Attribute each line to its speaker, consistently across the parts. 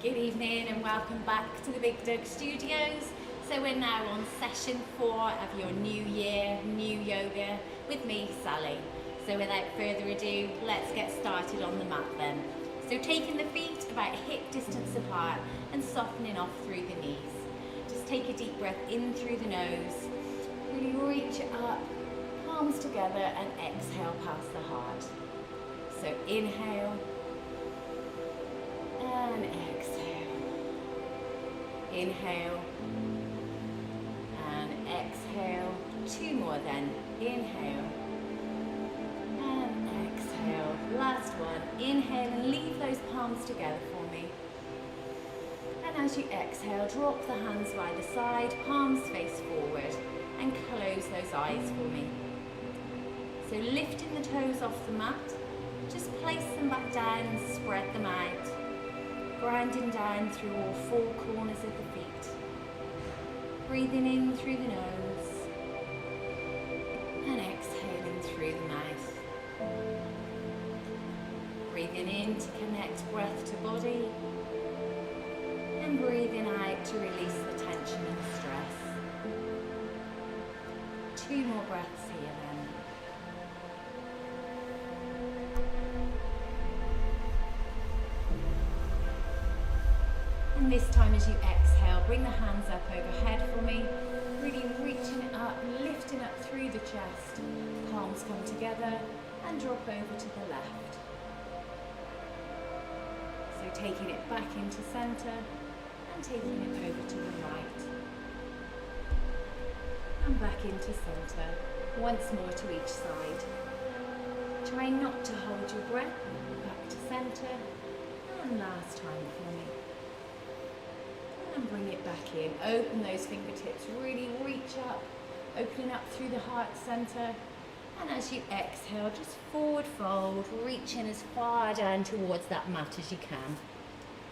Speaker 1: Good evening and welcome back to the BiGDUG's studios. So we're now on session 4 of your new year, new yoga with me, Salli. So without further ado, let's get started on the mat then. So taking the feet about hip distance apart and softening off through the knees. Just take a deep breath in through the nose, really reach it up, palms together and exhale past the heart. So inhale and exhale. Inhale and exhale. 2 more then. Inhale and exhale. Last one. Inhale and leave those palms together for me. And as you exhale, drop the hands by the side, palms face forward, and close those eyes for me. So lifting the toes off the mat, just place them back down and spread them out. Grounding down through all 4 corners of the feet. Breathing in through the nose and exhaling through the mouth. Breathing in to connect breath to body and breathing out to release the tension and stress. 2 more breaths here then. And this time as you exhale, bring the hands up overhead for me, really reaching it up, lifting up through the chest, palms come together and drop over to the left. So taking it back into center and taking it over to the right. And back into center, once more to each side. Try not to hold your breath, back to center, and last time for me. And bring it back in. Open those fingertips, really reach up, opening up through the heart center. And as you exhale, just forward fold, reaching as far down towards that mat as you can.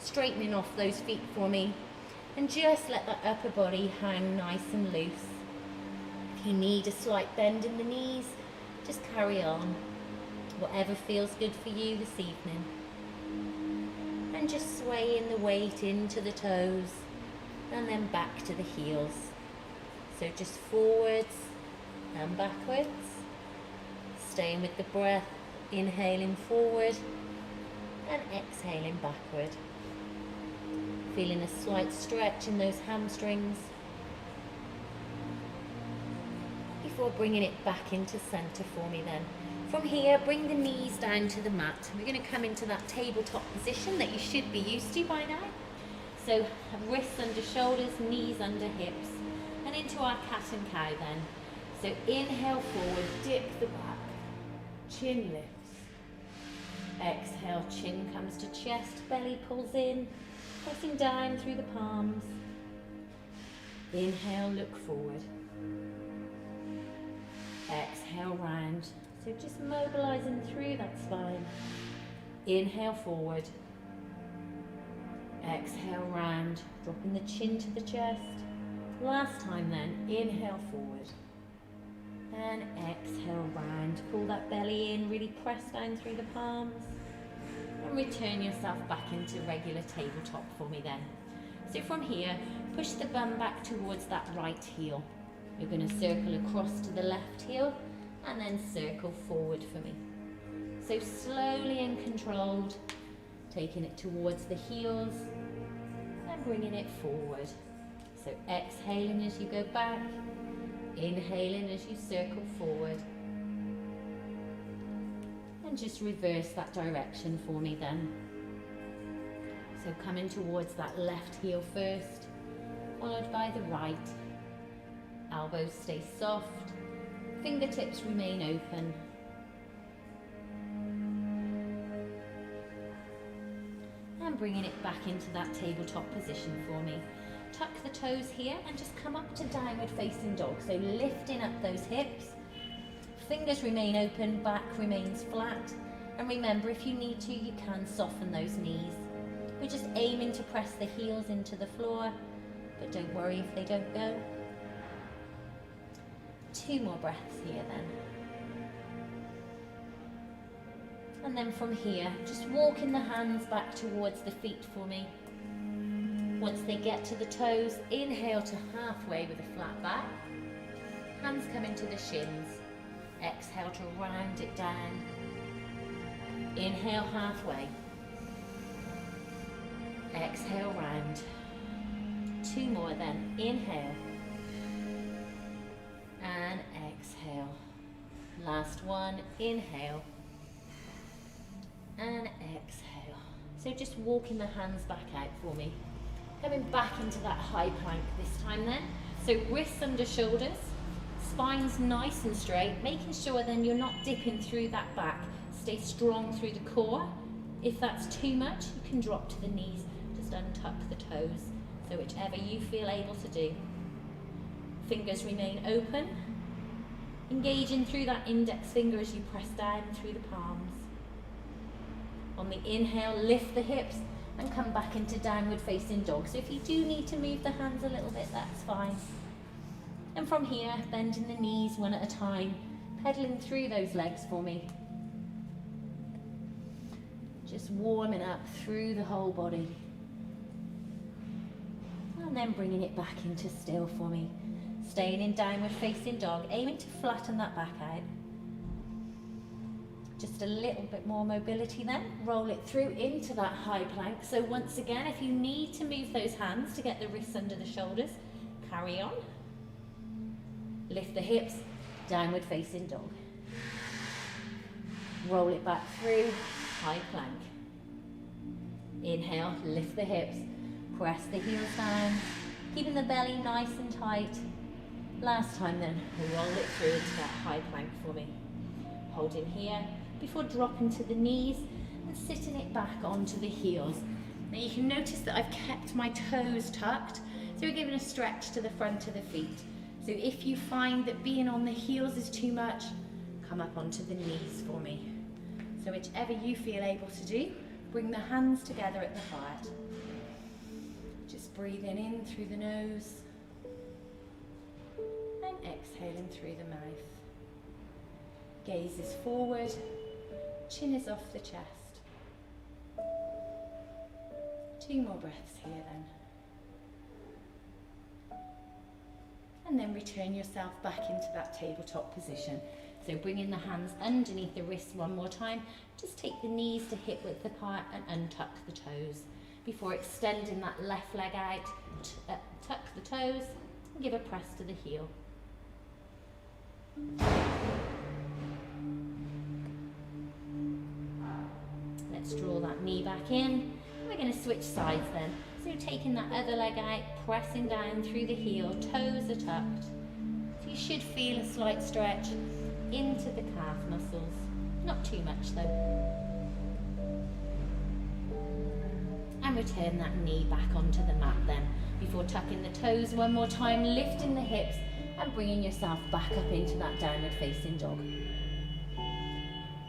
Speaker 1: Straightening off those feet for me. And just let that upper body hang nice and loose. If you need a slight bend in the knees, just carry on. Whatever feels good for you this evening. And just swaying the weight into the toes. And then back to the heels. So just forwards and backwards. Staying with the breath, inhaling forward and exhaling backward. Feeling a slight stretch in those hamstrings. Before bringing it back into center for me then. From here, bring the knees down to the mat. We're going to come into that tabletop position that you should be used to by now. So have wrists under shoulders, knees under hips, and into our cat and cow then. So inhale forward, dip the back, chin lifts. Exhale, chin comes to chest, belly pulls in, pressing down through the palms. Inhale, look forward. Exhale, round. So just mobilizing through that spine. Inhale forward. Exhale round, dropping the chin to the chest. Last time then, inhale forward. And exhale round. Pull that belly in, really press down through the palms. And return yourself back into regular tabletop for me then. So from here, push the bum back towards that right heel. You're going to circle across to the left heel and then circle forward for me. So slowly and controlled, taking it towards the heels and bringing it forward. So exhaling as you go back, inhaling as you circle forward. And just reverse that direction for me then. So coming towards that left heel first, followed by the right. Elbows stay soft, fingertips remain open. And bringing it back into that tabletop position for me. Tuck the toes here and just come up to downward facing dog. So lifting up those hips, fingers remain open, back remains flat. And remember, if you need to, you can soften those knees. We're just aiming to press the heels into the floor, but don't worry if they don't go. 2 more breaths here then. And then from here, just walking the hands back towards the feet for me. Once they get to the toes, inhale to halfway with a flat back. Hands come into the shins. Exhale to round it down. Inhale halfway. Exhale round. 2 more then. Inhale. And exhale. Last one. Inhale. And exhale. So just walking the hands back out for me. Coming back into that high plank this time then. So wrists under shoulders. Spine's nice and straight, making sure then you're not dipping through that back. Stay strong through the core. If that's too much, you can drop to the knees, just untuck the toes. So whichever you feel able to do. Fingers remain open, engaging through that index finger as you press down through the palms. On the inhale, lift the hips and come back into downward facing dog. So if you do need to move the hands a little bit, that's fine. And from here, bending the knees one at a time, pedaling through those legs for me. Just warming up through the whole body. And then bringing it back into still for me. Staying in downward facing dog, aiming to flatten that back out. Just a little bit more mobility then. Roll it through into that high plank. So once again, if you need to move those hands to get the wrists under the shoulders, carry on. Lift the hips, downward facing dog. Roll it back through, high plank. Inhale, lift the hips, press the heels down, keeping the belly nice and tight. Last time then, roll it through into that high plank for me. Holding here before dropping to the knees and sitting it back onto the heels. Now you can notice that I've kept my toes tucked, so we're giving a stretch to the front of the feet. So if you find that being on the heels is too much, come up onto the knees for me. So whichever you feel able to do, bring the hands together at the heart. Just breathing in through the nose and exhaling through the mouth. Gaze is forward, chin is off the chest. 2 more breaths here then. And then return yourself back into that tabletop position. So bringing the hands underneath the wrists one more time. Just take the knees to hip width apart and untuck the toes. Before extending that left leg out, tuck the toes and give a press to the heel. Let's draw that knee back in. We're going to switch sides then. So taking that other leg out, pressing down through the heel, toes are tucked. So you should feel a slight stretch into the calf muscles. Not too much though. And return that knee back onto the mat then. Before tucking the toes one more time, lifting the hips and bringing yourself back up into that downward facing dog.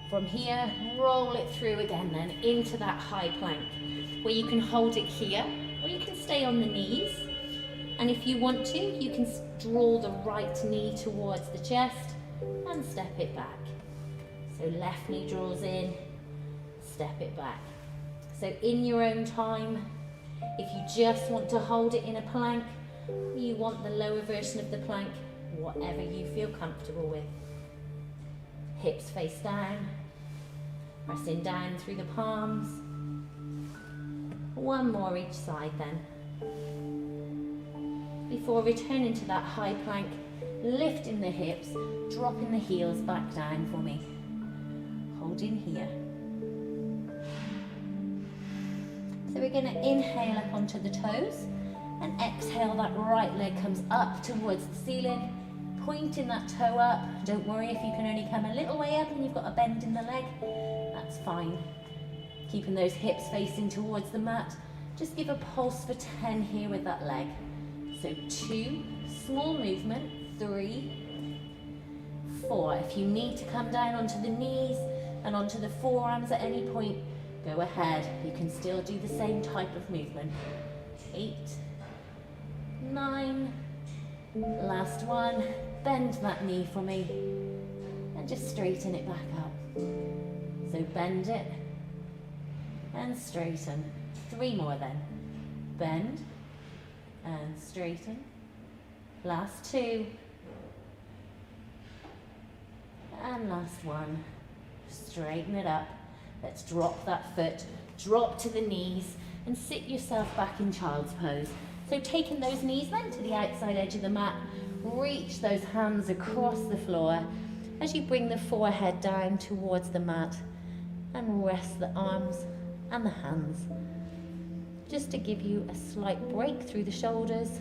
Speaker 1: From here, roll it through again then into that high plank, where you can hold it here, or you can stay on the knees. And if you want to, you can draw the right knee towards the chest and step it back. So left knee draws in, step it back. So in your own time, if you just want to hold it in a plank, you want the lower version of the plank, whatever you feel comfortable with. Hips face down, pressing down through the palms. 1 more each side then. Before returning to that high plank, lifting the hips, dropping the heels back down for me. Holding here. So we're going to inhale up onto the toes and exhale, that right leg comes up towards the ceiling, pointing that toe up. Don't worry if you can only come a little way up and you've got a bend in the leg, that's fine. Keeping those hips facing towards the mat. Just give a pulse for 10 here with that leg. So 2, small movement, 3, 4. If you need to come down onto the knees and onto the forearms at any point, go ahead. You can still do the same type of movement. 8, 9, last one. Bend that knee for me and just straighten it back up. So bend it and straighten. 3 more then. Bend
Speaker 2: and straighten. Last two. And last one. Straighten it up. Let's drop that foot, drop to the knees and sit yourself back in child's pose. So taking those knees then to the outside edge of the mat, reach those hands across the floor as you bring the forehead down towards the mat and rest the arms and the hands. Just to give you a slight break through the shoulders.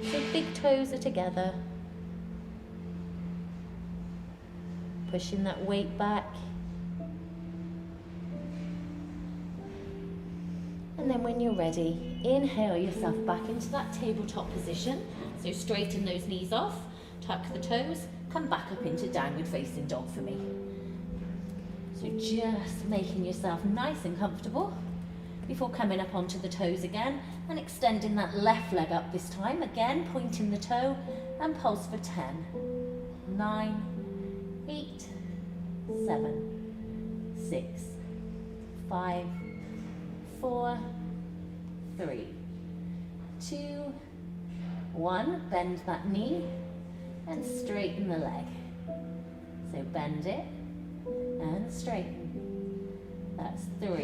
Speaker 2: So big toes are together. Pushing that weight back. And then when you're ready, inhale yourself back into that tabletop position. So straighten those knees off, tuck the toes, come back up into downward facing dog for me. So just making yourself nice and comfortable before coming up onto the toes again and extending that left leg up this time. Again, pointing the toe and pulse for 10, 9, 8, 7, 6, 5, 4, 3, 2, 1. Bend that knee and straighten the leg. So bend it and straighten. That's 3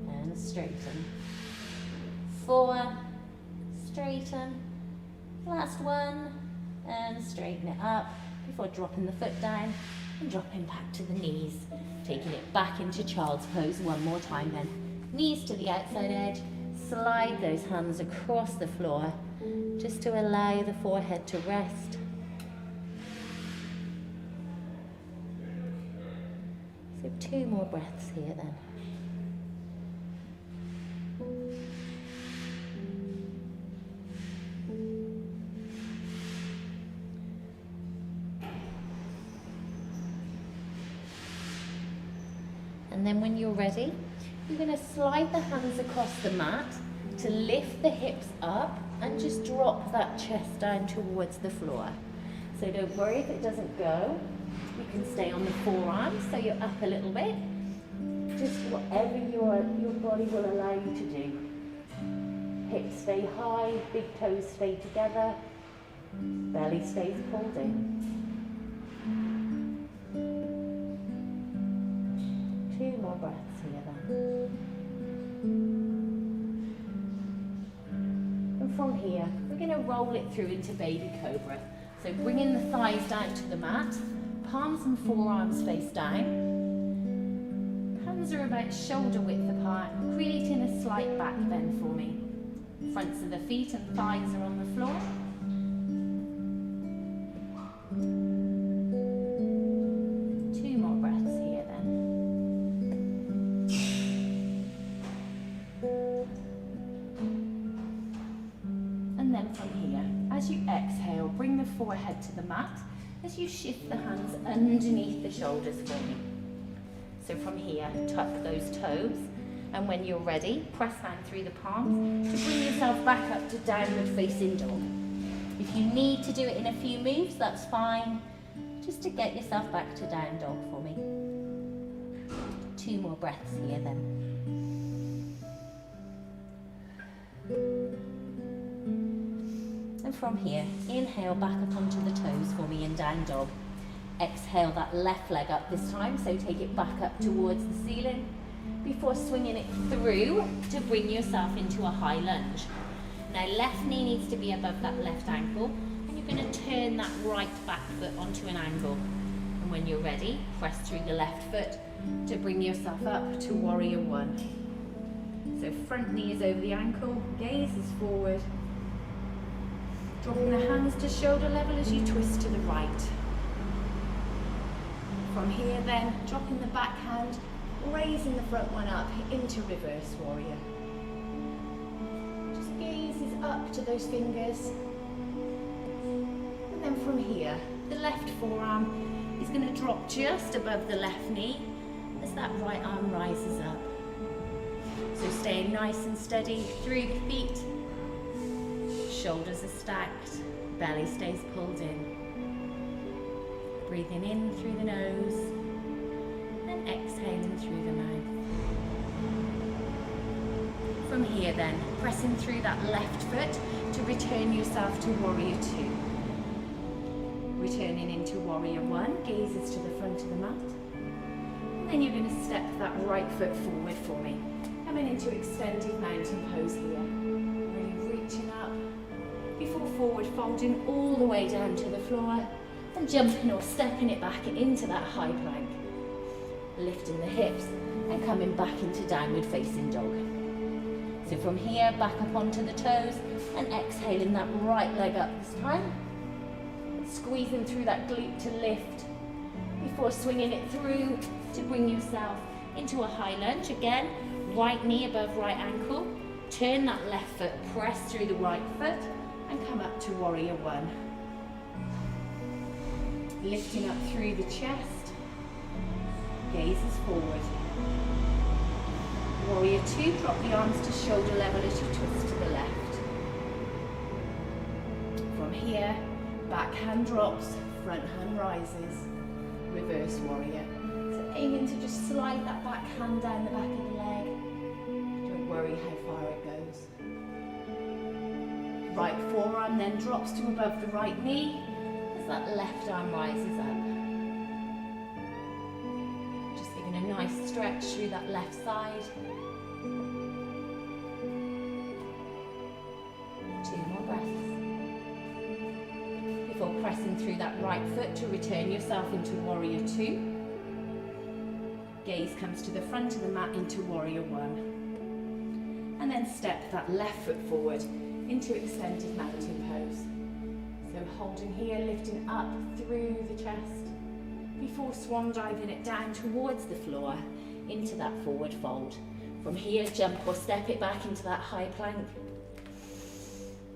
Speaker 2: and straighten. 4, straighten. Last one and straighten it up before dropping the foot down and dropping back to the knees. Taking it back into child's pose one more time then. Knees to the outside edge, slide those hands across the floor just to allow the forehead to rest. So 2 more breaths here then. And then when you're ready, you're going to slide the hands across the mat to lift the hips up and just drop that chest down towards the floor. So don't worry if it doesn't go. You can stay on the forearms so you're up a little bit. Just whatever your body will allow you to do. Hips stay high, big toes stay together, belly stays pulled in. 2 more breaths here then. And from here, we're going to roll it through into baby cobra. So bringing the thighs down to the mat, palms and forearms face down. Hands are about shoulder width apart, creating a slight back bend for me. Fronts of the feet and thighs are on the floor. Forehead to the mat as you shift the hands underneath the shoulders for me. So from here, tuck those toes, and when you're ready, press hand through the palms to bring yourself back up to downward facing dog. If you need to do it in a few moves, that's fine, just to get yourself back to down dog for me. 2 more breaths here then. And from here, inhale back up onto the toes for me in down dog. Exhale that left leg up this time, so take it back up towards the ceiling before swinging it through to bring yourself into a high lunge. Now left knee needs to be above that left ankle, and you're going to turn that right back foot onto an angle. And when you're ready, press through the left foot to bring yourself up to warrior 1. So front knee is over the ankle, gaze is forward. Dropping the hands to shoulder level as you twist to the right. From here then, dropping the back hand, raising the front one up into reverse warrior. Just gaze is up to those fingers. And then from here, the left forearm is going to drop just above the left knee as that right arm rises up. So staying nice and steady through the feet. Shoulders are stacked, belly stays pulled in. Breathing in through the nose and exhaling through the mouth.
Speaker 1: From here then, pressing through that left foot to return yourself to warrior two. Returning into warrior one, gazes to the front of the mat. And then you're going to step that right foot forward for me. Coming into extended mountain pose here. Really reaching up before forward folding all the way down to the floor and jumping or stepping it back into that high plank. Lifting the hips and coming back into downward facing dog. So from here, back up onto the toes and exhaling that right leg up this time. Squeezing through that glute to lift before swinging it through to bring yourself into a high lunge. Again, right knee above right ankle. Turn that left foot, press through the right foot and come up to warrior one. Lifting up through the chest, gazes forward. Warrior two, drop the arms to shoulder level as you twist to the left. From here, back hand drops, front hand rises, reverse warrior. So aiming to just slide that back hand down the back of the leg. Don't worry how far it goes. Right forearm then drops to above the right knee as that left arm rises up. Just giving a nice stretch through that left side. 2 more breaths. Before pressing through that right foot to return yourself into warrior two. Gaze comes to the front of the mat into warrior one. And then step that left foot forward into extended mountain pose. So holding here, lifting up through the chest before swan diving it down towards the floor into that forward fold. From here, jump or step it back into that high plank.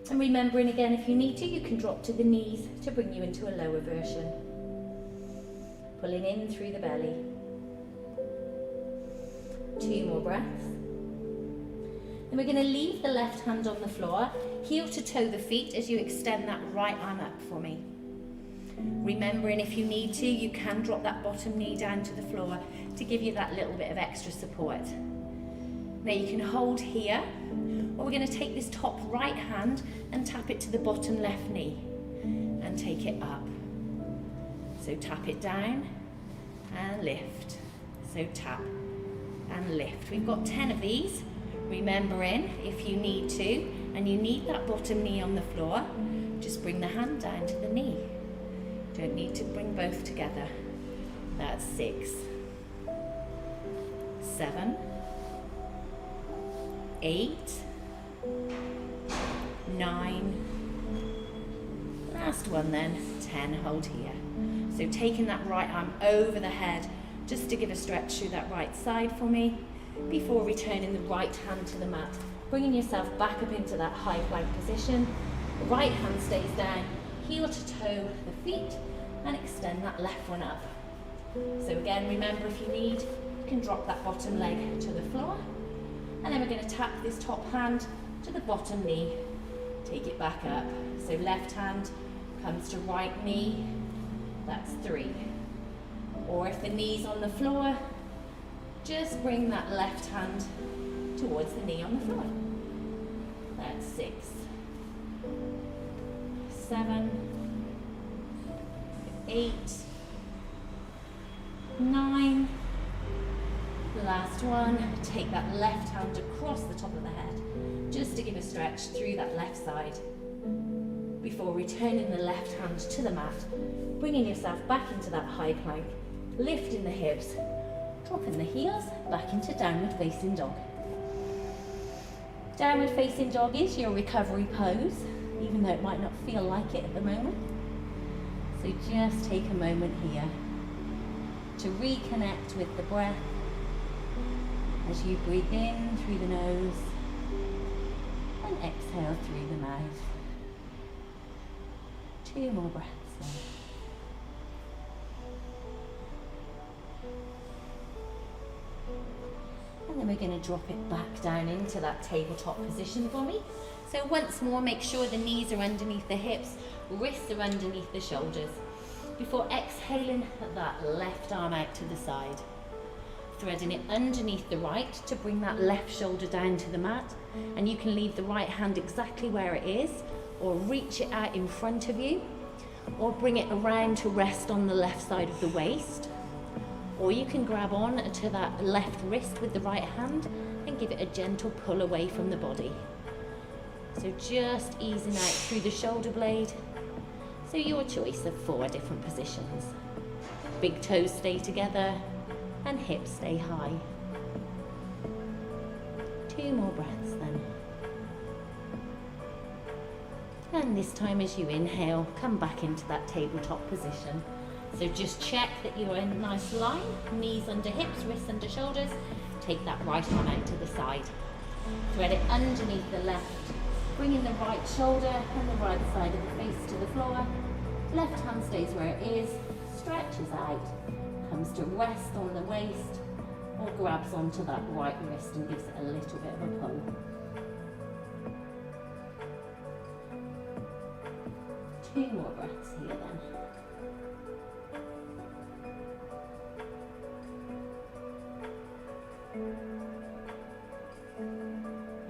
Speaker 1: And remembering again, if you need to, you can drop to the knees to bring you into a lower version. Pulling in through the belly. 2 more breaths. Then we're going to leave the left hand on the floor, heel to toe the feet as you extend that right arm up for me. Remembering if you need to, you can drop that bottom knee down to the floor to give you that little bit of extra support. Now you can hold here, or we're going to take this top right hand and tap it to the bottom left knee and take it up. So tap it down and lift. So tap and lift. We've got 10 of these. Remembering if you need to, and you need that bottom knee on the floor, just bring the hand down to the knee. Don't need to bring both together. That's 6, 7, 8, 9, last one then, 10, hold here. So taking that right arm over the head, just to give a stretch through that right side for me, before returning the right hand to the mat, bringing yourself back up into that high plank position. The right hand stays down, heel to toe the feet, and extend that left one up. So again, remember if you need, you can drop that bottom leg to the floor, and then we're going to tap this top hand to the bottom knee, take it back up. So left hand comes to right knee, that's 3. Or if the knee's on the floor, just bring that left hand towards the knee on the floor. That's 6, 7, 8, 9. Last one. Take that left hand across the top of the head, just to give a stretch through that left side. Before returning the left hand to the mat, bringing yourself back into that high plank, lifting the hips, dropping the heels back into downward facing dog. Downward facing dog is your recovery pose, even though it might not feel like it at the moment. So just take a moment here to reconnect with the breath as you breathe in through the nose and exhale through the mouth. 2 more breaths in. And then we're going to drop it back down into that tabletop position for me. So once more, make sure the knees are underneath the hips, wrists are underneath the shoulders. Before exhaling, that left arm out to the side.
Speaker 2: threading it underneath the right to bring that left shoulder down to the mat, and you can leave the right hand exactly where it is, or reach it out in front of you, or bring it around to rest on the left side of the waist, or you can grab on to that left wrist with the right hand and give it a gentle pull away from the body. So just easing out through the shoulder blade. So your choice of 4 different positions. Big toes stay together and hips stay high. 2 more breaths then. And this time as you inhale, come back into that tabletop position. So just check that you're in a nice line, knees under hips, wrists under shoulders. Take that right arm out to the side. Thread it underneath the left, bringing the right shoulder and the right side of the face to the floor. Left hand stays where it is, stretches out, comes to rest on the waist, or grabs onto that right wrist and gives it a little bit of a pull. 2 more breaths here then.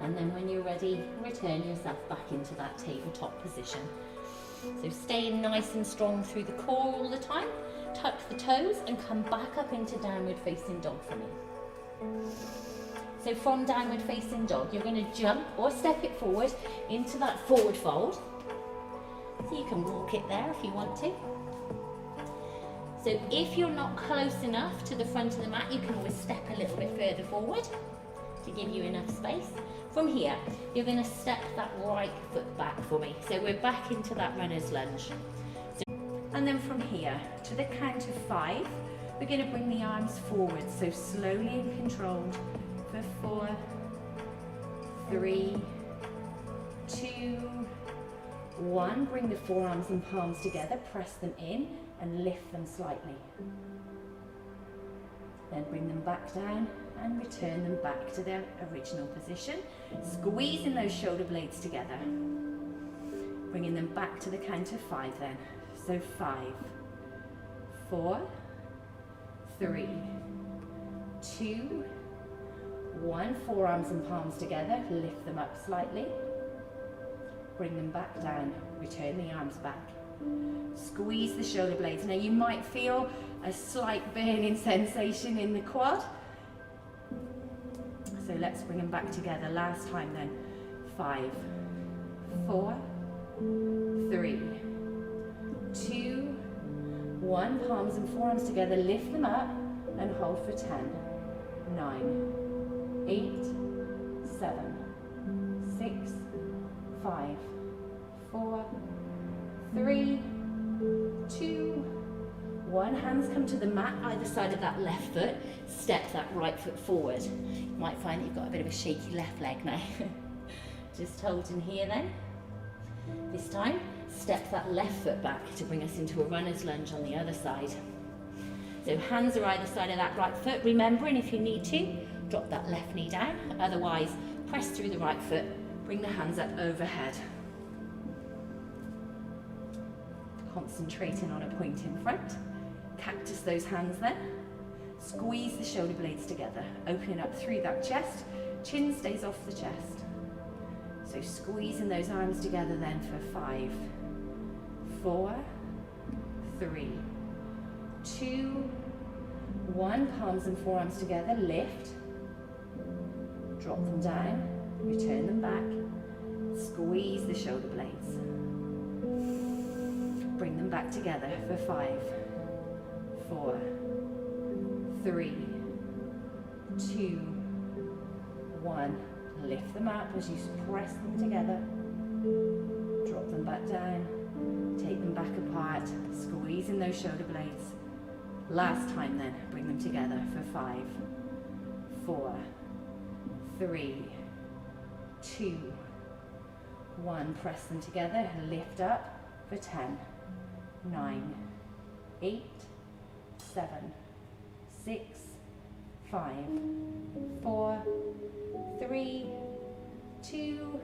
Speaker 2: And then when you're ready, return yourself back into that tabletop position. So staying nice and strong through the core all the time. Tuck the toes and come back up into downward facing dog for me. So from downward facing dog, you're going to jump or step it forward into that forward fold. So you can walk it there if you want to. So if you're not close enough to the front of the mat, you can always step a little bit further forward to give you enough space. From here, you're going to step that right foot back for me. So we're back into that runner's lunge. And then from here, to the count of 5, we're going to bring the arms forward. So slowly and controlled for 4, 3, 2, 1. Bring the forearms and palms together, press them in and lift them slightly. Then bring them back down and return them back to their original position. Squeezing those shoulder blades together. Bringing them back to the count of 5 then. So 5, 4, 3, 2, 1. Forearms and palms together, lift them up slightly. Bring them back down, return the arms back. Squeeze the shoulder blades. Now you might feel a slight burning sensation in the quad. So let's bring them back together. Last time then. 5, 4, 3, 2, 1. Palms and forearms together. Lift them up and hold for 10, 9, 8, 7, 6, 5, 4, 3, 2, 1. Hands come to the mat either side of that left foot. Step that right foot forward. You might find that you've got a bit of a shaky left leg now. Just hold in here then. This time, step that left foot back to bring us into a runner's lunge on the other side. So hands are either side of that right foot. Remembering if you need to, drop that left knee down. Otherwise, press through the right foot. Bring the hands up overhead. Concentrating on a point in front. Cactus those hands then. Squeeze the shoulder blades together, opening up through that chest. Chin stays off the chest. So squeezing those arms together then for 5, 4, 3, 2, 1. Palms and forearms together, lift. Drop them down, return them back. Squeeze the shoulder blades. Bring them back together for 5, 4, 3, 2, 1. Lift them up as you press them together. Drop them back down. Take them back apart. Squeezing those shoulder blades. Last time then, bring them together for 5, 4, 3, 2, 1. Press them together. Lift up for 10, 9, 8, 7, 6, 5, 4, 3, 2,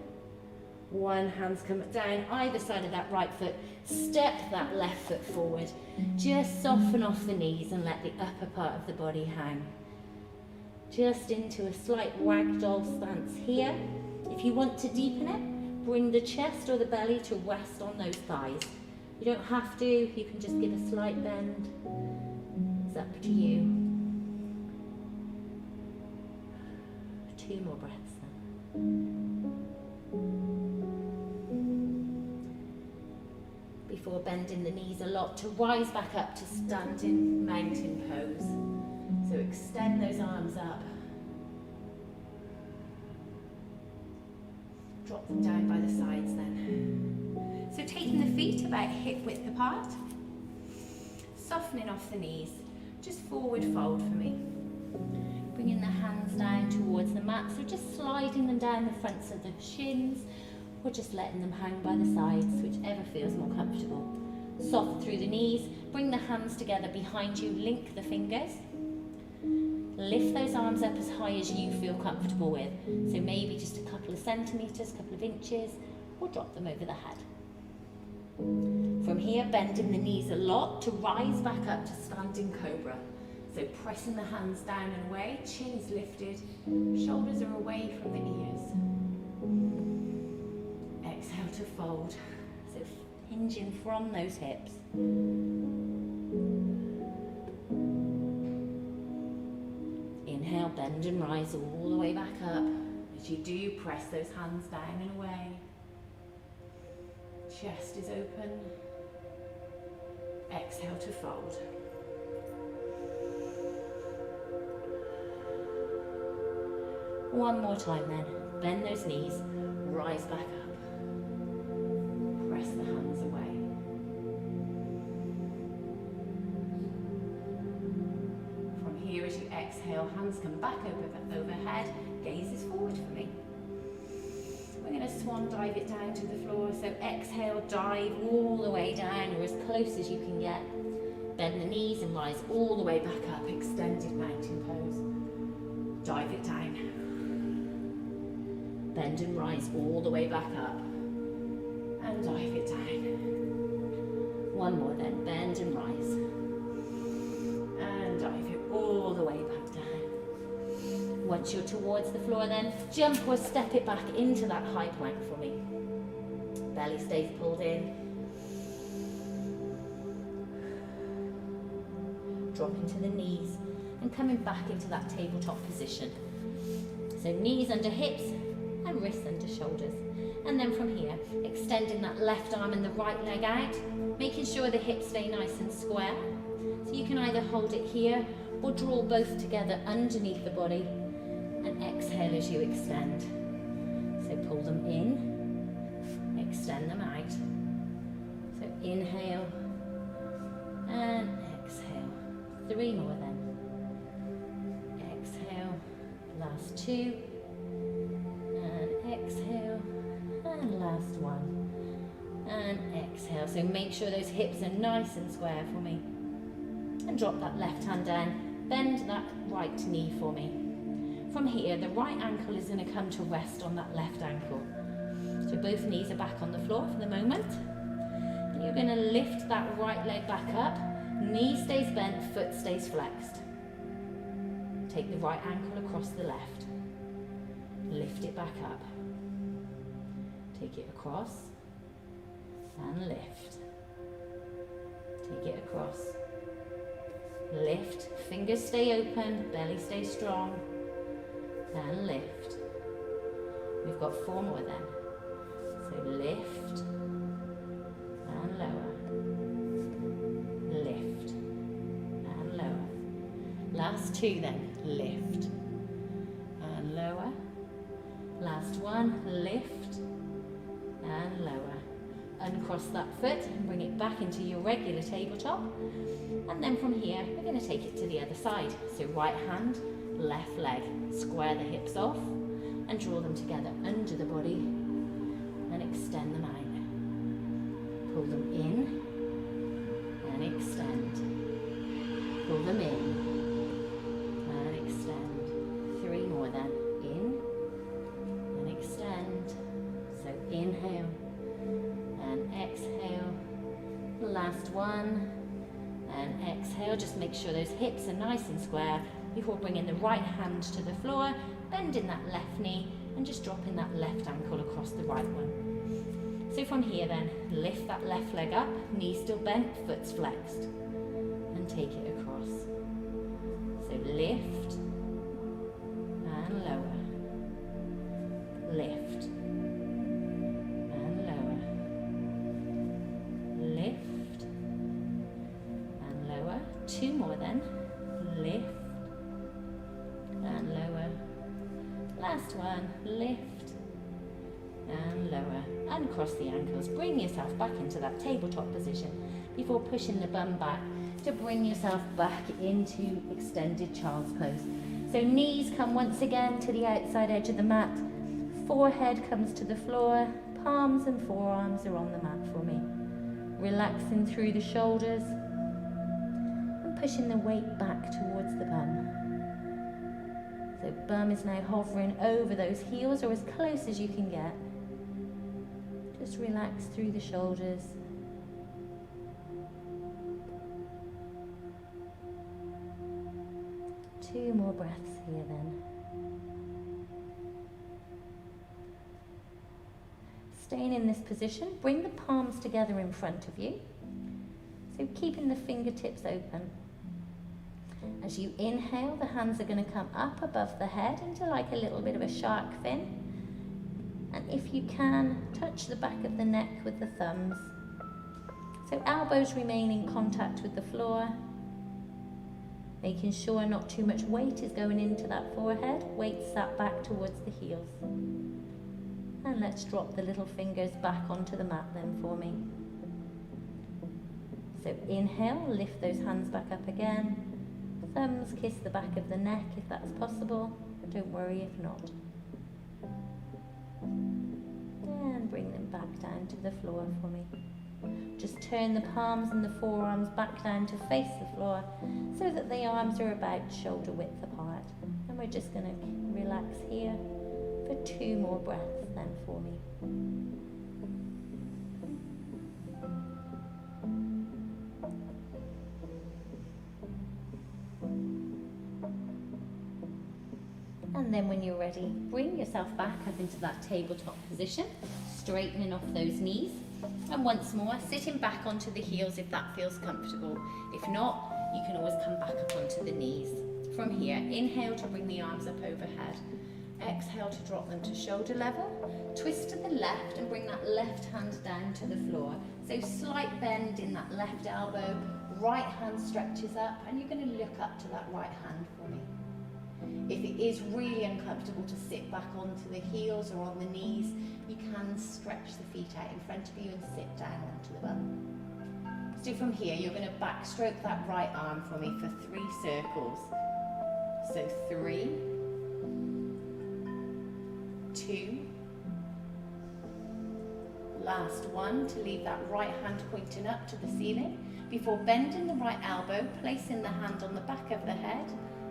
Speaker 2: 1. Hands come down either side of that right foot. Step that left foot forward. Just soften off the knees and let the upper part of the body hang. just into a slight ragdoll stance here. If you want to deepen it, bring the chest or the belly to rest on those thighs. You don't have to, you can just give a slight bend. It's up to you. 2 more breaths then. Before bending the knees a lot, to rise back up to standing mountain pose. So extend those arms up. Drop them down by the sides then.
Speaker 1: So taking the feet about hip width apart, softening off the knees, just forward fold for me.
Speaker 2: Bringing the hands down towards the mat, so just sliding them down the fronts of the shins, or just letting them hang by the sides, whichever feels more comfortable. Soft through the knees, bring the hands together behind you, link the fingers. Lift those arms up as high as you feel comfortable with. So maybe just a couple of centimetres, couple of inches, or drop them over the head. From here, bending the knees a lot to rise back up to standing cobra. So pressing the hands down and away, chin is lifted, shoulders are away from the ears. Exhale to fold. So hinging from those hips. Inhale, bend and rise all the way back up. As you do, press those hands down and away. Chest is open. Exhale to fold. One more time then. Bend those knees, rise back up. Press the hands away. From here, as you exhale, hands come back overhead, gaze is forward for me. We're going to swan dive it down to the floor. So exhale, dive all the way down, or as close as you can get. Bend the knees and rise all the way back up, extended mountain pose. Dive it down. Bend and rise all the way back up. And dive it down. One more then, bend and rise. And dive it all the way back down. Once you're towards the floor then, jump or step it back into that high plank for me. Belly stays pulled in. Drop into the knees and coming back into that tabletop position. So knees under hips and wrists under shoulders. And then from here, extending that left arm and the right leg out, making sure the hips stay nice and square. So you can either hold it here or draw both together underneath the body and exhale as you extend. So pull them in, extend them out. So inhale and exhale. 3 more then. Exhale, last 2. And exhale, and last 1. And exhale. So make sure those hips are nice and square for me. And drop that left hand down. Bend that right knee for me. From here, the right ankle is going to come to rest on that left ankle. So both knees are back on the floor for the moment. And you're going to lift that right leg back up. Knee stays bent, foot stays flexed. Take the right ankle across the left. Lift it back up. Take it across and lift. Take it across. Lift, fingers stay open, belly stays strong. And lift. We've got 4 more then. So lift and lower. Lift and lower. Last 2 then. Lift and lower. Last 1. Lift and lower. Uncross that foot and bring it back into your regular tabletop. And then from here, we're going to take it to the other side. So right hand, left leg. Square the hips off and draw them together under the body and extend them out. Pull them in and extend. Pull them in and extend. 3 more then. In and extend. So inhale and exhale. Last 1 and exhale. Just make sure those hips are nice and square. before bringing the right hand to the floor, bending that left knee and just dropping that left ankle across the right one. So from here then, lift that left leg up, knees still bent, foot's flexed, and take it across. So lift and lower, lift and lower, lift and lower. Two more then, lift and lower. Last one, lift and lower, and cross the ankles. Bring yourself back into that tabletop position before pushing the bum back to bring yourself back into extended child's pose. So knees come once again to the outside edge of the mat, forehead comes to the floor, palms and forearms are on the mat for me. Relaxing through the shoulders and pushing the weight back towards the bum. So bum is now hovering over those heels or as close as you can get. Just relax through the shoulders. Two more breaths here then. Staying in this position, bring the palms together in front of you. So keeping the fingertips open. As you inhale, the hands are going to come up above the head into like a little bit of a shark fin. And if you can, touch the back of the neck with the thumbs. So elbows remain in contact with the floor. Making sure not too much weight is going into that forehead. Weight sat back towards the heels. And let's drop the little fingers back onto the mat then for me. So inhale, lift those hands back up again. Thumbs kiss the back of the neck if that's possible. Don't worry if not. And bring them back down to the floor for me. Just turn the palms and the forearms back down to face the floor so that the arms are about shoulder width apart. And we're just going to relax here for two more breaths then for me. And then when you're ready, bring yourself back up into that tabletop position, straightening off those knees. And once more, sitting back onto the heels if that feels comfortable. If not, you can always come back up onto the knees. From here, inhale to bring the arms up overhead. Exhale to drop them to shoulder level. Twist to the left and bring that left hand down to the floor. So slight bend in that left elbow, right hand stretches up, and you're going to look up to that right hand for me. If it is really uncomfortable to sit back onto the heels or on the knees, you can stretch the feet out in front of you and sit down onto the bum. So from here, you're going to backstroke that right arm for me for 3 circles. So 3, 2, last one to leave that right hand pointing up to the ceiling before bending the right elbow, placing the hand on the back of the head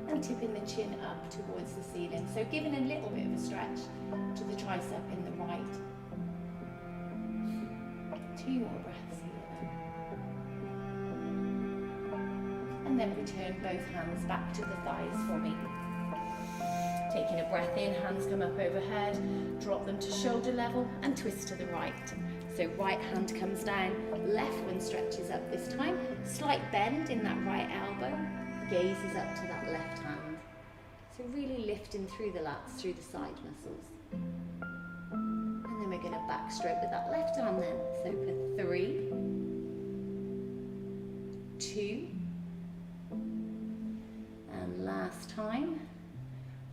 Speaker 2: and tipping the chin up towards the ceiling. So giving a little bit of a stretch to the tricep in the right. 2 more breaths here. And then return both hands back to the thighs for me. Taking a breath in, hands come up overhead, drop them to shoulder level and twist to the right. So right hand comes down, left one stretches up this time, slight bend in that right elbow, gazes up to that left hand. So really lifting through the lats, through the side muscles. And then we're going to backstroke with that left arm then. So for 3, 2, and last time.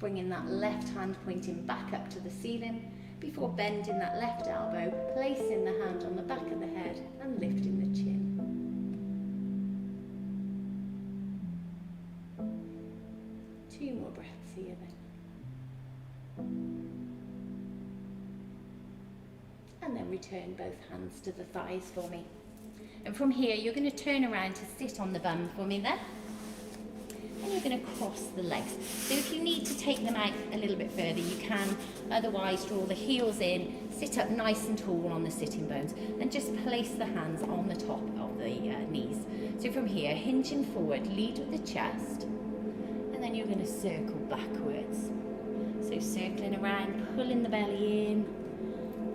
Speaker 2: Bringing that left hand pointing back up to the ceiling before bending that left elbow, placing the hand on the back of the head and lifting the chin. 2 more breaths here then. And then return both hands to the thighs for me. And from here, you're going to turn around to sit on the bum for me there. And you're going to cross the legs. So if you need to take them out a little bit further, you can. Otherwise, draw the heels in, sit up nice and tall on the sitting bones, and just place the hands on the top of the knees. So from here, hinging forward, lead with the chest, and then
Speaker 1: then you're going to circle backwards. So circling around, pulling the belly in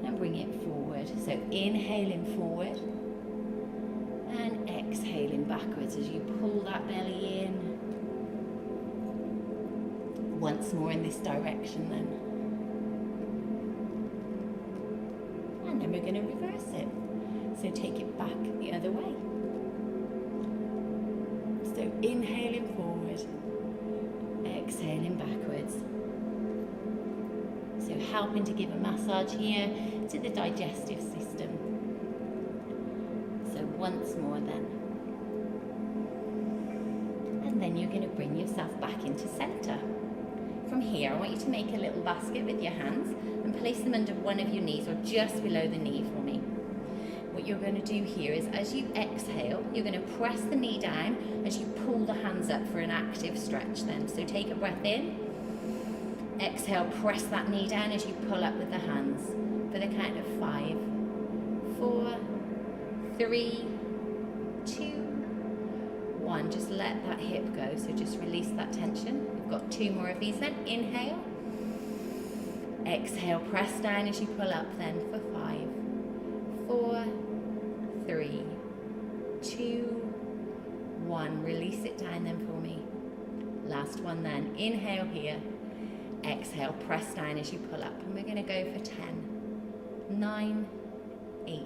Speaker 1: and bring it forward. So inhaling forward and exhaling backwards as you pull that belly in. Once more in this direction then. And then we're going to reverse it. So take it back the other way. So inhaling forward, exhaling backwards. So helping to give a massage here to the digestive system. So once more then. And then you're going to bring yourself back into center. From here, I want you to make a little basket with your hands and place them under one of your knees or just below the knee for me. What you're going to do here is as you exhale, you're going to press the knee down as you pull the hands up for an active stretch then. So take a breath in, exhale, press that knee down as you pull up with the hands for the count of 5, 4, 3, 2, 1. Just let that hip go, so just release that tension. We've got 2 more of these then. Inhale, exhale, press down as you pull up then for 5, 4, 3, 2, 1. Release it down then for me. Last one then. Inhale here, exhale, press down as you pull up, and we're going to go for 10, 9, 8,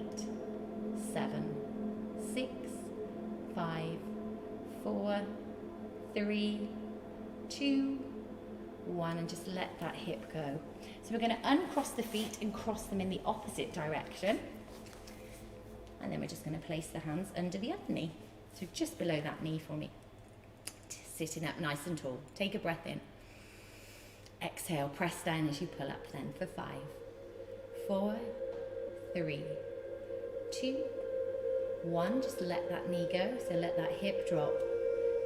Speaker 1: 7, 6, 5, 4, 3, 2, 1, and just let that hip go. So we're going to uncross the feet and cross them in the opposite direction. And then we're just going to place the hands under the other knee. So just below that knee for me. Sitting up nice and tall. Take a breath in. Exhale, press down as you pull up then for 5, 4, 3, 2, 1. Just let that knee go. So let that hip drop.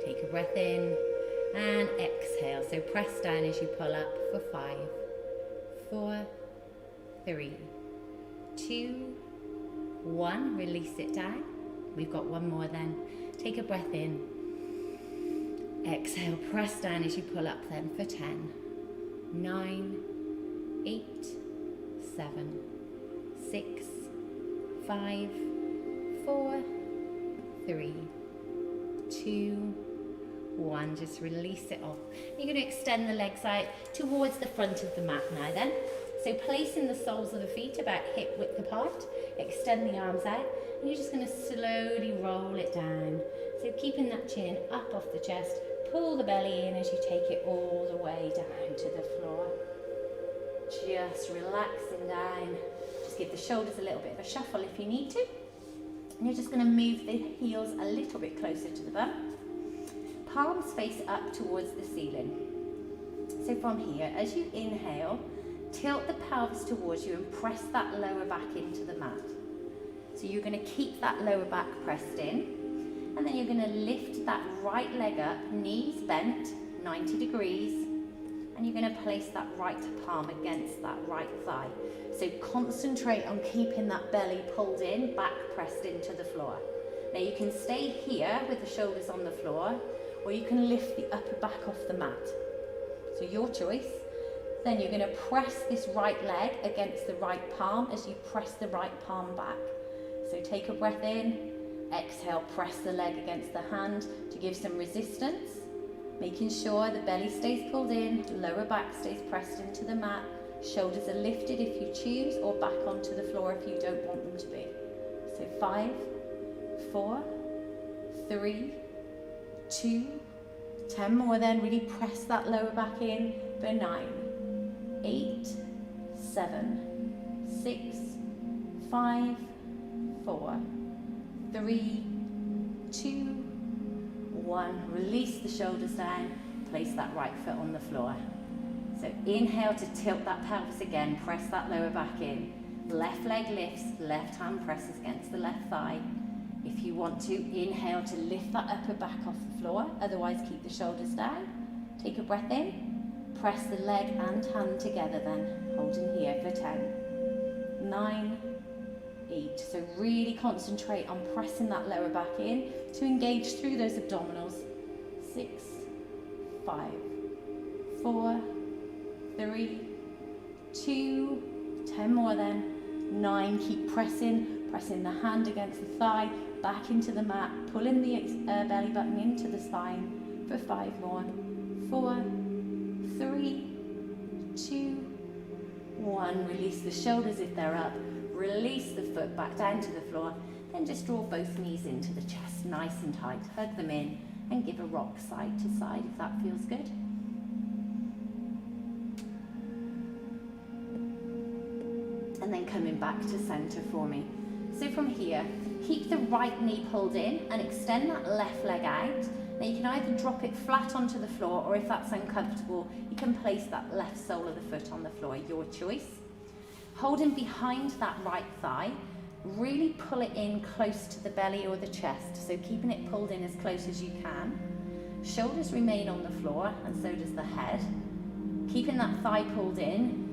Speaker 1: Take a breath in and exhale. So press down as you pull up for 5, 4, 3, 2, 1. Release it down. We've got 1 more then. Take a breath in. Exhale, press down as you pull up then for 10, 9, 8, 7, 6, 5, 4, 3, 2, 1. Just release it off. You're going to extend the legs out towards the front of the mat now then. So placing the soles of the feet about hip width apart, extend the arms out, and you're just going to slowly roll it down. So keeping that chin up off the chest, pull the belly in as you take it all the way down to the floor. Just relaxing down. Just give the shoulders a little bit of a shuffle if you need to. And you're just going to move the heels a little bit closer to the bum. Palms face up towards the ceiling. So from here, as you inhale, tilt the pelvis towards you and press that lower back into the mat. So you're going to keep that lower back pressed in, and then you're going to lift that right leg up, knees bent 90 degrees, and you're going to place that right palm against that right thigh. So concentrate on keeping that belly pulled in, back pressed into the floor. Now you can stay here with the shoulders on the floor, or you can lift the upper back off the mat. So your choice. Then you're going to press this right leg against the right palm as you press the right palm back. So take a breath in, exhale, press the leg against the hand to give some resistance, making sure the belly stays pulled in, lower back stays pressed into the mat, shoulders are lifted if you choose, or back onto the floor if you don't want them to be. So 5, 4, 3, 2, 10 more then, really press that lower back in for 9, 8, 7, 6, 5, 4, 3, 2, 1. Release the shoulders down, place that right foot on the floor. So inhale to tilt that pelvis again, press that lower back in. Left leg lifts, left hand presses against the left thigh. If you want to, inhale to lift that upper back off the floor, otherwise keep the shoulders down. Take a breath in, press the leg and hand together then, holding here for 10, 9, 8. So really concentrate on pressing that lower back in to engage through those abdominals. 6, 5,
Speaker 2: 4, 3, 2, 10 more then. 9, keep pressing the hand against the thigh, back into the mat, pulling the belly button into the spine for 5 more. 4, 3, 2, 1. Release the shoulders if they're up, release the foot back down to the floor, then just draw both knees into the chest, nice and tight, hug them in and give a rock side to side if that feels good. And then coming back to center for me. So from here, keep the right knee pulled in and extend that left leg out. Now you can either drop it flat onto the floor, or if that's uncomfortable, you can place that left sole of the foot on the floor, your choice. Holding behind that right thigh, really pull it in close to the belly or the chest, so keeping it pulled in as close as you can. Shoulders remain on the floor, and so does the head. Keeping that thigh pulled in,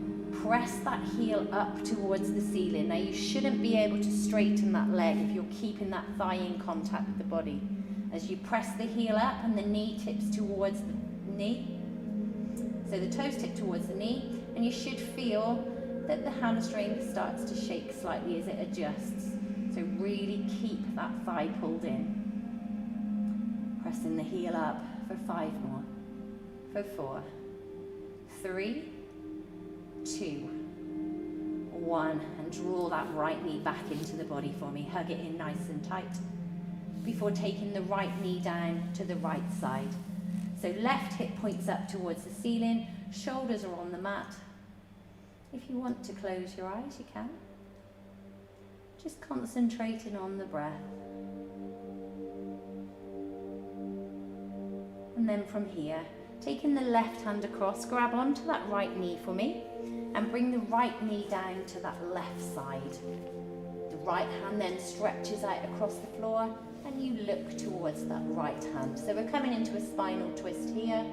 Speaker 2: press that heel up towards the ceiling. Now you shouldn't be able to straighten that leg if you're keeping that thigh in contact with the body. As you press the heel up and the knee tips towards the knee, so the toes tip towards the knee, and you should feel that the hamstring starts to shake slightly as it adjusts. So really keep that thigh pulled in. Pressing the heel up for 5 more. For 4, 3, 2, 1, and draw that right knee back into the body for me. Hug it in nice and tight before taking the right knee down to the right side. So left hip points up towards the ceiling, shoulders are on the mat. If you want to close your eyes, you can. Just concentrating on the breath. And then from here, taking the left hand across, grab onto that right knee for me and bring the right knee down to that left side. The right hand then stretches out across the floor and you look towards that right hand. So we're coming into a spinal twist here.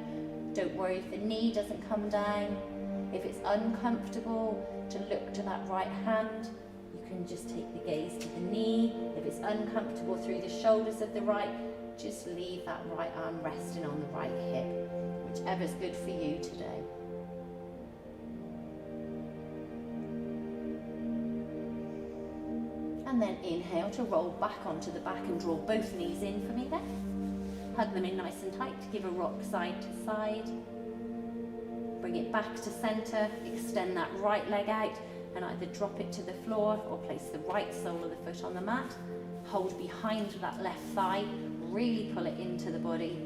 Speaker 2: Don't worry if the knee doesn't come down. If it's uncomfortable to look to that right hand, you can just take the gaze to the knee. If it's uncomfortable through the shoulders of the right, just leave that right arm resting on the right hip, whichever's good for you today. And then inhale to roll back onto the back and draw both knees in for me there. Hug them in nice and tight, give a rock side to side. Bring it back to center, extend that right leg out and either drop it to the floor or place the right sole of the foot on the mat. Hold behind that left thigh, really pull it into the body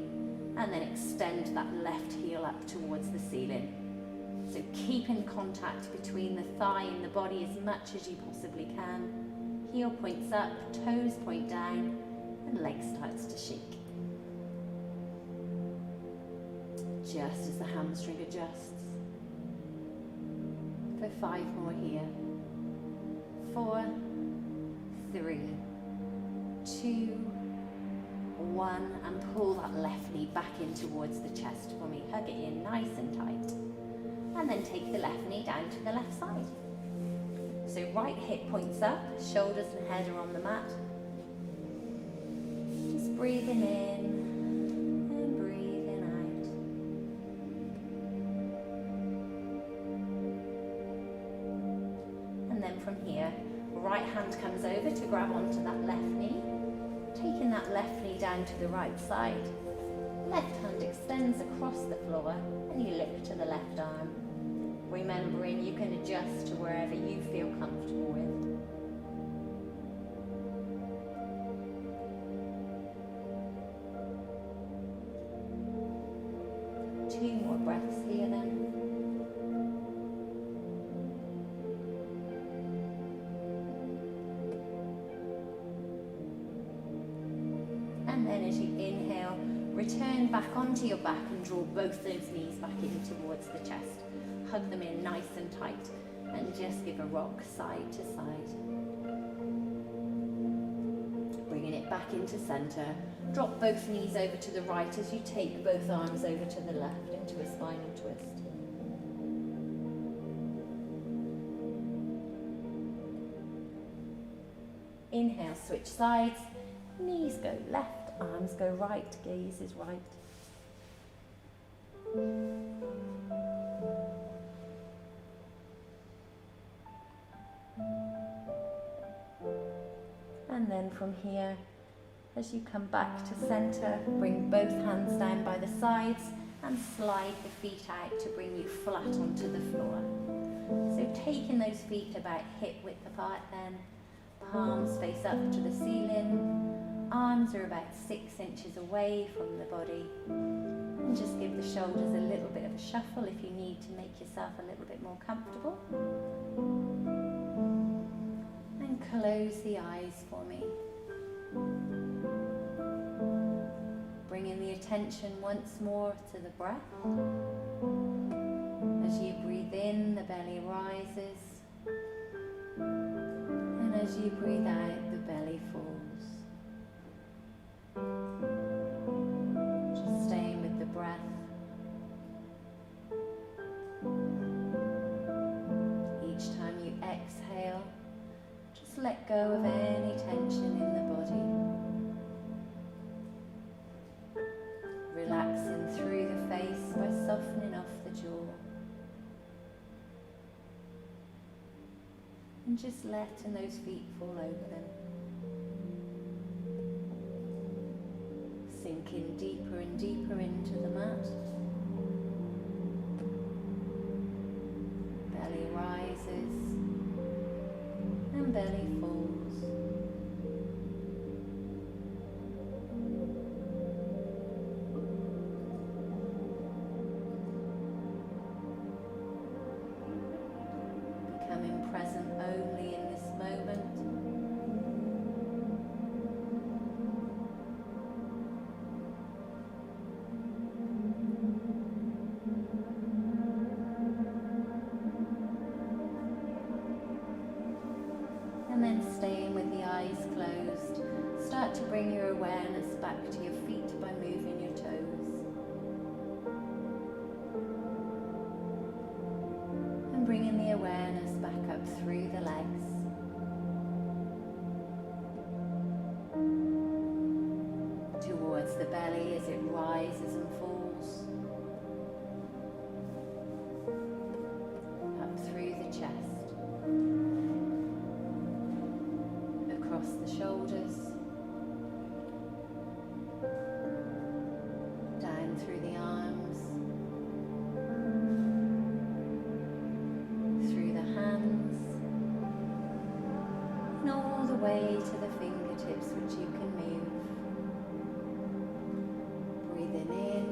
Speaker 2: and then extend that left heel up towards the ceiling. So keep in contact between the thigh and the body as much as you possibly can. Heel points up, toes point down and leg starts to shake. Just as the hamstring adjusts. For 5 more here. 4, 3, 2, 1, and pull that left knee back in towards the chest for me. Hug it in nice and tight. And then take the left knee down to the left side. So right hip points up, shoulders and head are on the mat. Just breathing in. From here, right hand comes over to grab onto that left knee, taking that left knee down to the right side. Left hand extends across the floor and you look to the left arm. Remembering you can adjust to wherever you feel comfortable with. Two more breaths here then. And then as you inhale, return back onto your back and draw both those knees back in towards the chest. Hug them in nice and tight and just give a rock side to side. Bringing it back into center. Drop both knees over to the right as you take both arms over to the left into a spinal twist. Inhale, switch sides. Knees go left, arms go right, gaze is right. from here, as you come back to center, bring both hands down by the sides and slide the feet out to bring you flat onto the floor. So taking those feet about hip width apart then, palms face up to the ceiling, arms are about 6 inches away from the body, and just give the shoulders a little bit of a shuffle if you need to make yourself a little bit more comfortable. And close the eyes for me. Bringing the attention once more to the breath. As you breathe in, the belly rises. And as you breathe out, the belly falls. Just staying with the breath. Each time you exhale, just let go of any tension in the body. Relaxing through the face by softening off the jaw. And just letting those feet fall open. Sinking deeper and deeper into the mat. Belly rises and belly falls. Becoming present only in this moment. And then staying with the eyes closed, start to bring your awareness back to your feet by moving your toes. And bringing the awareness back up through the legs. Towards the belly as it rises and falls. Up through the chest. Across the shoulders. Down through the arms. Through the hands. And all the way to the fingertips, which you can move. Breathing in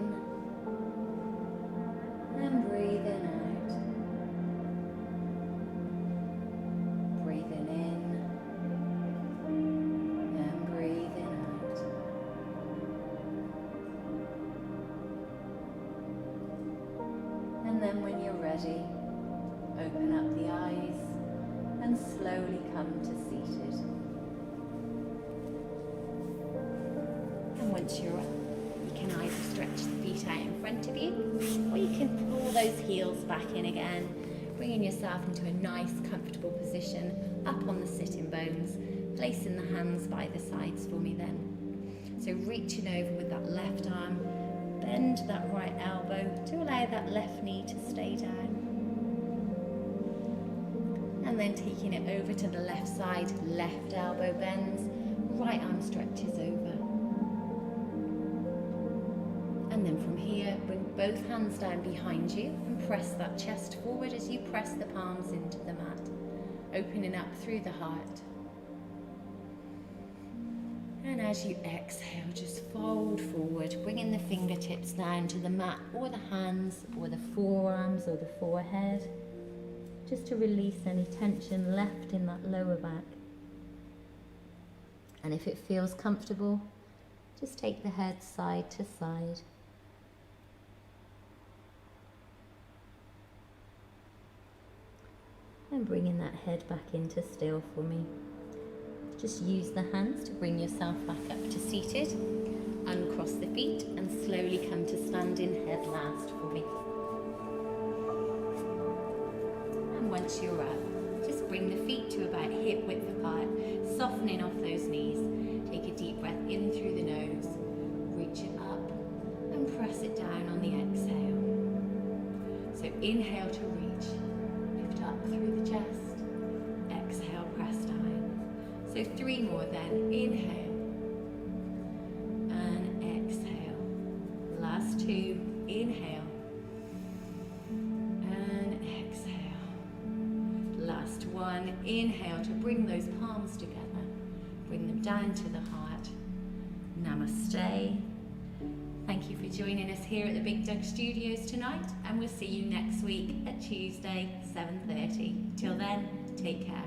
Speaker 2: and breathing out. Breathing in and breathing out. And then when you're ready, open up the eyes and slowly come to seated. And once you're up, you can either stretch the feet out in front of you, or you can pull those heels back in again, bringing yourself into a nice, comfortable position up on the sitting bones, placing the hands by the sides for me then. So reaching over with that left arm, bend that right elbow to allow that left knee to stay down. And then taking it over to the left side, left elbow bends, right arm stretches over. And then from here, bring both hands down behind you and press that chest forward as you press the palms into the mat, opening up through the heart. And as you exhale, just fold forward, bringing the fingertips down to the mat or the hands or the forearms or the forehead, just to release any tension left in that lower back. And if it feels comfortable, just take the head side to side. And bringing that head back into still for me. Just use the hands to bring yourself back up to seated. Uncross the feet and slowly come to standing head last for me. And once you're up, just bring the feet to about hip width apart, softening off those knees. Take a deep breath in through the nose, reach it up and press it down on the exhale. So inhale to reach, lift up through the chest, exhale, press down. So
Speaker 1: So 3 more then. Inhale and exhale. Last 2. Inhale and exhale. Last 1. Inhale to bring those palms together. Bring them down to the heart. Namaste. Thank you for joining us here at the Big Doug Studios tonight, and we'll see you next week at Tuesday, 7:30. Till then, take care.